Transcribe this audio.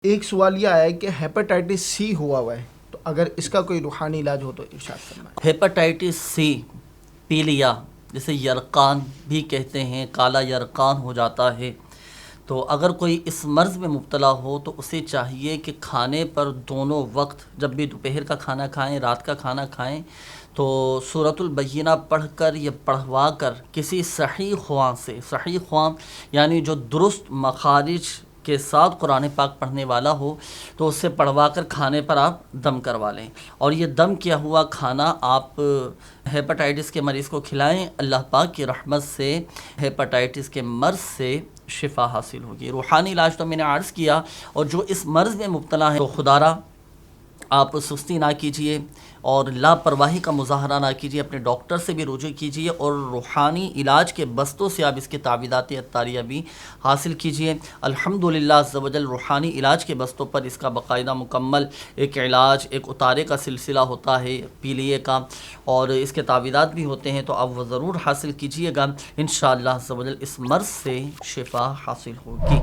ایک سوال یہ آیا ہے کہ ہیپاٹائٹس سی ہوا ہے تو اگر اس کا کوئی روحانی علاج ہو تو ارشاد فرمائیں۔ ہیپاٹائٹس سی، پیلیا جسے یرقان بھی کہتے ہیں، کالا یرقان ہو جاتا ہے، تو اگر کوئی اس مرض میں مبتلا ہو تو اسے چاہیے کہ کھانے پر دونوں وقت، جب بھی دوپہر کا کھانا کھائیں، رات کا کھانا کھائیں، تو سورۃ البینہ پڑھ کر یا پڑھوا کر کسی صحیح خواں سے، صحیح خواں یعنی جو درست مخارج کے ساتھ قرآن پاک پڑھنے والا ہو، تو اس سے پڑھوا کر کھانے پر آپ دم کروا لیں، اور یہ دم کیا ہوا کھانا آپ ہیپاٹائٹس کے مریض کو کھلائیں۔ اللہ پاک کی رحمت سے ہیپاٹائٹس کے مرض سے شفا حاصل ہوگی۔ روحانی علاج تو میں نے عرض کیا، اور جو اس مرض میں مبتلا ہے تو خدارا آپ سستی نہ کیجیے اور لاپرواہی کا مظاہرہ نہ کیجیے، اپنے ڈاکٹر سے بھی رجوع کیجیے، اور روحانی علاج کے بستوں سے آپ اس کے تعویذات عطاریہ بھی حاصل کیجیے۔ الحمدللہ عز و جل روحانی علاج کے بستوں پر اس کا باقاعدہ مکمل ایک علاج، ایک اتارے کا سلسلہ ہوتا ہے پیلیے کا، اور اس کے تعویذات بھی ہوتے ہیں، تو آپ وہ ضرور حاصل کیجیے گا، انشاءاللہ عز و جل اس مرض سے شفا حاصل ہوگی۔